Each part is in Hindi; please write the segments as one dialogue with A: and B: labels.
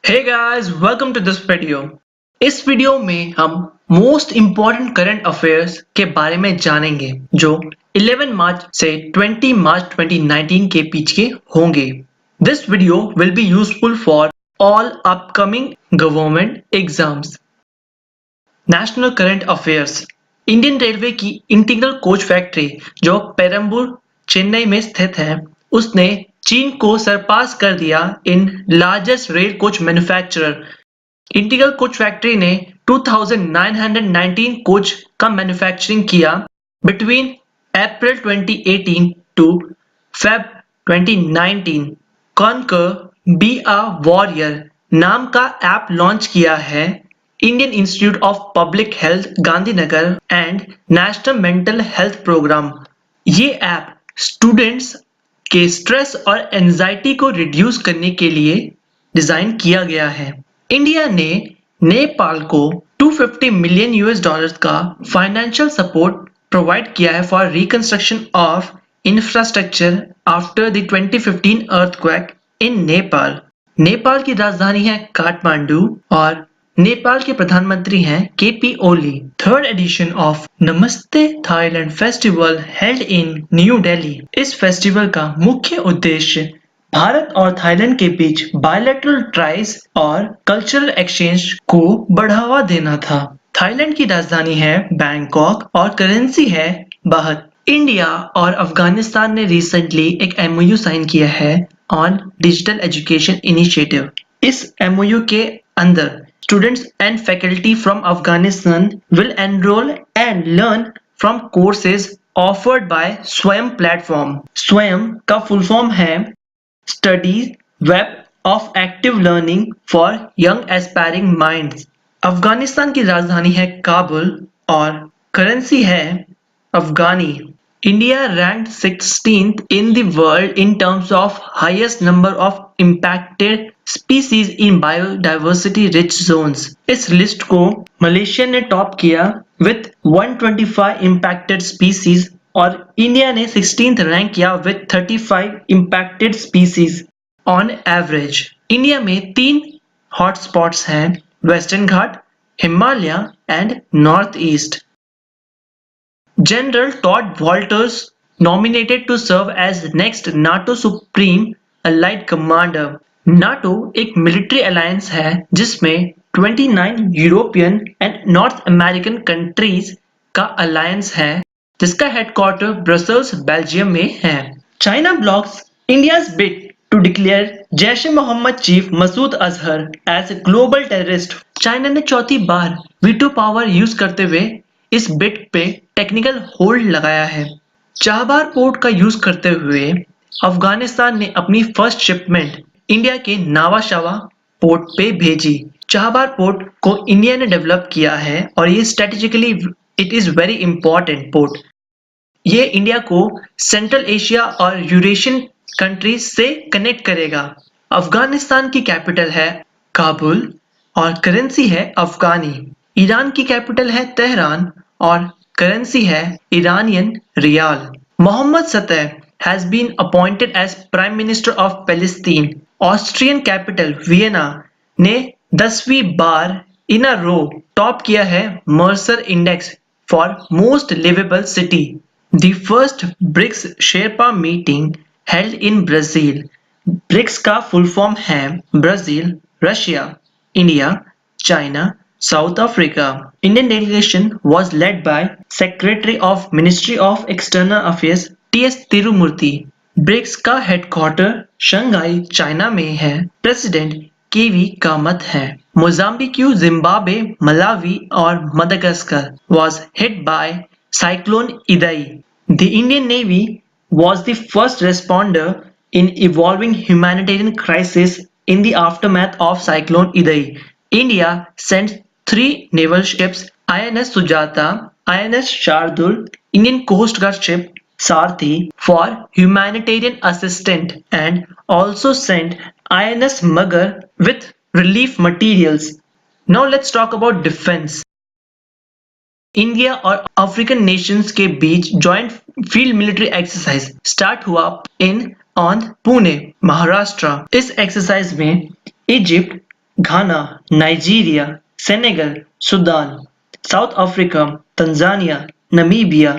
A: Hey guys, welcome to this video. इस वीडियो में हम मोस्ट इम्पॉर्टेंट करंट अफेयर्स के बारे में जानेंगे जो 11 मार्च से 20 मार्च 2019 के बीच के होंगे. This video will be useful for all upcoming government exams. National current affairs. Indian railway की इंटीग्रल कोच फैक्ट्री जो पेरम्बूर चेन्नई में स्थित है उसने चीन को सरपास कर दिया in largest rail coach manufacturer. Integral Coach Factory ने 2919 कोच का मैन्युफैक्चरिंग किया between April 2018 to Feb 2019. Conquer be a warrior नाम का ऐप लॉन्च किया है Indian Institute of Public Health Gandhinagar and National Mental Health Programme. ये ऐप स्टूडेंट्स के स्ट्रेस और एंजाइटी को रिड्यूस करने के लिए डिजाइन किया गया है. इंडिया ने नेपाल को 250 मिलियन यूएस डॉलर्स का फाइनेंशियल सपोर्ट प्रोवाइड किया है for reconstruction of infrastructure after the 2015 earthquake in Nepal. Nepal की राजधानी है काठमांडू और नेपाल के प्रधानमंत्री हैं KP Oli. Third edition of Namaste Thailand festival held in New Delhi. इस फेस्टिवल का मुख्य उद्देश्य भारत और थाईलैंड के बीच बायलैटरल ट्राइज और कल्चरल एक्सचेंज को बढ़ावा देना था. थाईलैंड की राजधानी है बैंकॉक और करेंसी है बाहत. इंडिया और अफगानिस्तान ने रिसेंटली एक एमओयू साइन किया है ऑन डिजिटल एजुकेशन इनिशिएटिव. इस एमओयू के अंदर students and faculty from Afghanistan will enroll and learn from courses offered by Swayam platform. Swayam का full form है Studies Web of Active Learning for Young Aspiring Minds. Afghanistan की राजधानी है काबुल और करेंसी है अफगानी. India ranked 16th in the world in terms of highest number of impacted species in biodiversity rich zones. इस लिस्ट को मलेशिया ने टॉप किया with 125 impacted species और इंडिया ने 16th रैंक किया with 35 impacted species on average. India में 3 हॉटस्पॉट्स हैं western Ghat, Himalaya and north east. General Todd Walters nominated to serve as next NATO Supreme Allied Commander. NATO एक मिलिट्री अलायंस है जिसमें 29 European and North American countries का अलायंस है जिसका हेडक्वार्टर ब्रसल्स बेल्जियम में है. China blocks India's bid to declare Jaish e Mohammed chief Masood Azhar as a global terrorist. China ने चौथी बार वीटो पावर यूज करते हुए इस बिड पे टेक्निकल होल्ड लगाया है. चाबहार पोर्ट का यूज करते हुए अफगानिस्तान ने अपनी फर्स्ट शिपमेंट इंडिया के नावाशावा पोर्ट पे भेजी. चाबहार पोर्ट को इंडिया ने डेवलप किया है और ये strategically it is very important port. ये इंडिया को सेंट्रल एशिया और यूरेशियन कंट्रीज से कनेक्ट करेगा. अफगानिस्तान की कैपिटल है काबुल और करेंसी है अफगानी. ईरान की कैपिटल है तेहरान और करेंसी है ईरानियन रियाल. मोहम्मद सतह has been appointed as Prime Minister of Palestine. Austrian capital Vienna ने 10वीं बार इन अ रो टॉप किया है Mercer index for most liveable city. The first BRICS sherpa meeting held in Brazil. BRICS का फुल फॉर्म है Brazil, Russia, India, China, South Africa. Indian delegation was led by Secretary of Ministry of External Affairs T.S. Tirumurti. BRICS का हेडक्वार्टर शंघाई चाइना में है. प्रेसिडेंट केवी कामत है. मोजाम्बिक, जिम्बाब्वे, मलावी और Madagascar was hit by cyclone Idai. The Indian Navy was the first responder in evolving humanitarian crisis in the aftermath of cyclone Idai. India sent 3 naval ships INS Sujata, INS Shardul, Indian Coast Guard ship Sarthi for humanitarian assistance and also sent INS Magar with relief materials. Now let's talk about defense. India और अफ्रीकन नेशंस के बीच joint field military exercise start हुआ इन ऑन पुणे, महाराष्ट्र. इस एक्सरसाइज में Egypt, Ghana, Nigeria, Senegal, Sudan, South Africa, Tanzania, Namibia,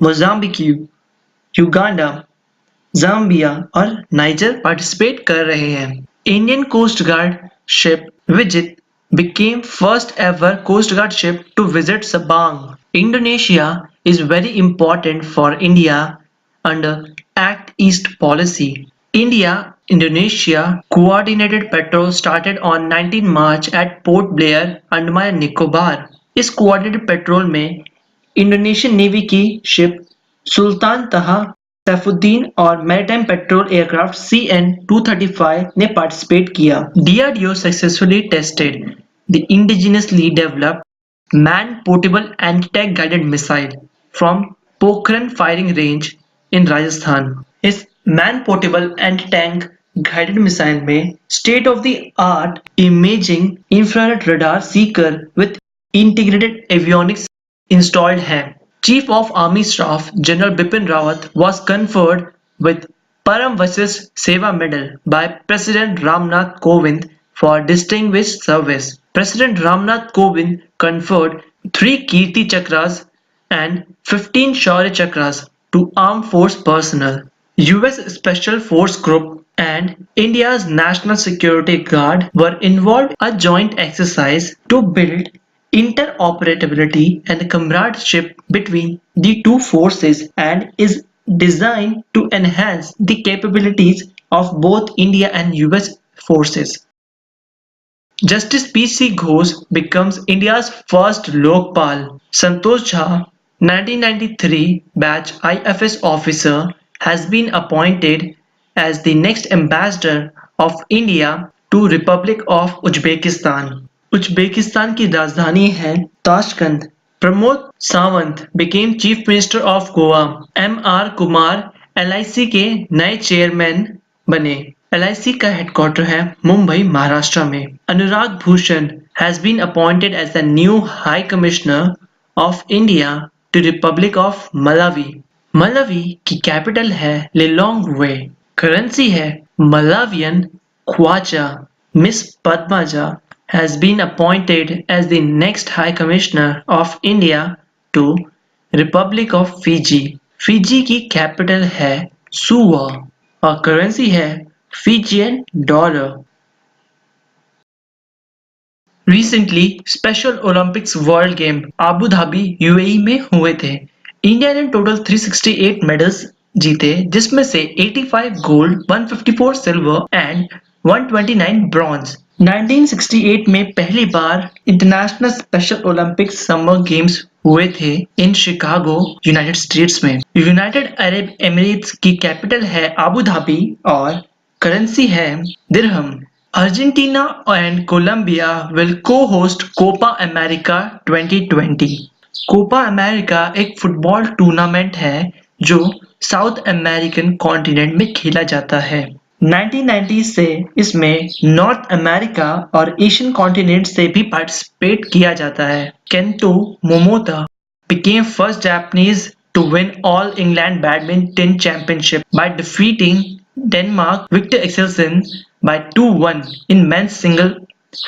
A: Mozambique, Uganda, Zambia और नाइजर पार्टिसिपेट कर रहे हैं। Indian Coast Guard ship Vijit became first ever coast guard ship to visit Sabang. Indonesia is very important for India under Act East policy. India-Indonesia coordinated patrol started on 19 March at Port Blair, Andaman and Nicobar. इस कोऑर्डिनेटेड पेट्रोल में इंडोनेशियन नेवी की शिप सुल्तान तहा सैफुद्दीन और मैरीटाइम पेट्रोल एयरक्राफ्ट CN-235 ने पार्टिसिपेट किया। DRDO successfully tested the indigenously developed man portable anti tank guided missile from Pokhran firing range in Rajasthan. इस man portable anti tank guided missile में state of the art imaging infrared radar seeker with integrated avionics installed है। Chief of Army Staff General Bipin Rawat was conferred with Param Visist Seva Medal by President Ramnath Kovind for distinguished service. President Ramnath Kovind conferred 3 Kirti Chakras and 15 Shaurya Chakras to armed force personnel. US Special Force Group and India's National Security Guard were involved in a joint exercise to build interoperability and comradeship between the two forces and is designed to enhance the capabilities of both India and US forces. Justice P.C. Ghosh becomes India's first Lokpal. Santosh Jha, 1993 batch IFS officer, has been appointed as the next ambassador of India to Republic of Uzbekistan. Uzbekistan की राजधानी है Tashkent. Pramod Sawant became chief minister of Goa. M.R. Kumar LIC के नए चेयरमैन बने। LIC का हेडक्वार्टर है मुंबई, महाराष्ट्र में। अनुराग Bhushan has been appointed as the new High Commissioner of India to Republic of Malawi. Malawi की कैपिटल है लिलोंगवे। करेंसी है Malawian kwacha. Miss Padmaja has been appointed as the next High Commissioner of India to Republic of Fiji. Fiji की कैपिटल है सुवा और करेंसी है Fijian dollar. Recently, Special Olympics World Game Abu Dhabi UAE में हुए थे। इंडिया ने टोटल 368 मेडल्स जीते, जिसमें से 85 गोल्ड, 154 सिल्वर एंड 129 ब्रॉन्ज। 1968 में पहली बार international special Olympics summer games हुए थे इन शिकागो, यूनाइटेड स्टेट्स में। यूनाइटेड अरब एमिरेट्स की कैपिटल है आबू धाबी और करेंसी है dirham. Argentina and Colombia will co host Copa America 2020। Copa America एक फुटबॉल टूर्नामेंट है जो साउथ अमेरिकन कॉन्टिनेंट में खेला जाता है। 1990 से इसमें नॉर्थ अमेरिका और एशियन कॉन्टिनेंट से भी पार्टिसिपेट किया जाता है। Kento Momota became first Japanese to win All England Badminton Championship by defeating Denmark Victor Axelsen by 2-1 in men's single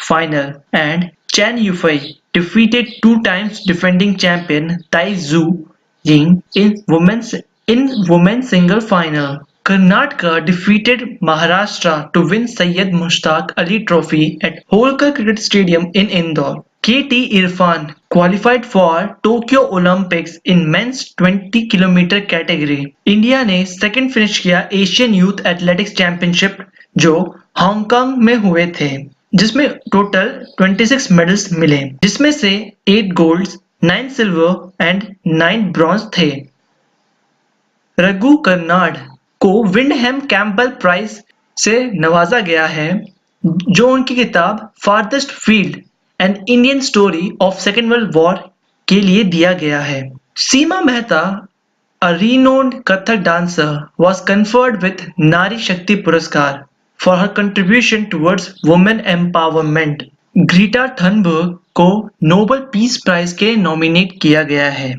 A: final, and Chen Yufei defeated 2 times defending champion Tai Tzu Ying in women's single final. Karnataka defeated Maharashtra to win Syed Mushtaq Ali Trophy at Holkar Cricket Stadium in Indore. KT Irfan qualified for Tokyo Olympics in men's 20 km category. India ने सेकंड फिनिश किया एशियन यूथ एथलेटिक्स चैंपियनशिप जो हांगकांग में हुए थे, जिसमें टोटल 26 मेडल्स मिले, जिसमें से 8 गोल्ड्स, 9 सिल्वर एंड 9 ब्रॉन्ज थे। रघु कर्नाड को विंडहैम कैंपबेल प्राइज से नवाजा गया है, जो उनकी किताब farthest field an Indian story of second world war के लिए दिया गया है। सीमा Mehta, a renowned Kathak dancer, was conferred with Nari Shakti पुरस्कार for her contribution towards women empowerment. Greta Thunberg को नोबेल पीस प्राइज के लिए नॉमिनेट किया गया है।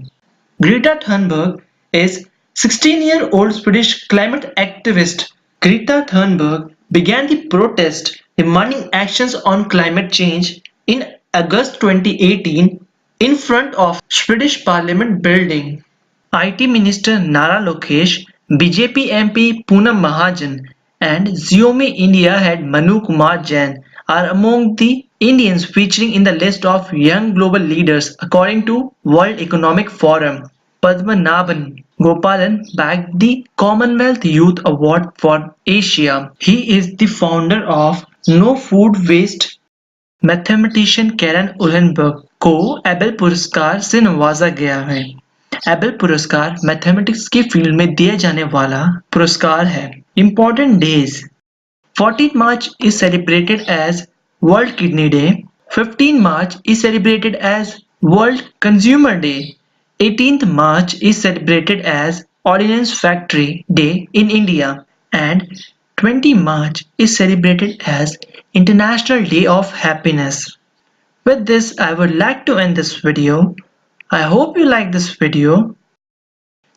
A: Greta Thunberg is 16-year-old Swedish climate activist. Greta Thunberg began the protest demanding actions on climate change in August 2018 in front of Swedish Parliament building. IT Minister Nara Lokesh, BJP MP Poonam Mahajan, and Xiaomi India head Manu Kumar Jain are among the Indians featuring in the list of young global leaders according to World Economic Forum. Padmanabhan Gopalan bagged the Commonwealth Youth Award for Asia. He is the founder of No Food Waste. Mathematician Karen Uhlenbeck को एबेल पुरस्कार से नवाजा गया है। एबेल पुरस्कार मैथमेटिक्स की फील्ड में दिए जाने वाला पुरस्कार है। Important days: 14 March is celebrated as World Kidney Day. 15 March is celebrated as World Consumer Day. 18th March is celebrated as Ordnance Factory Day in India, and 20 March is celebrated as International Day of Happiness. With this, I would like to end this video. I hope you like this video.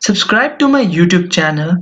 A: Subscribe to my YouTube channel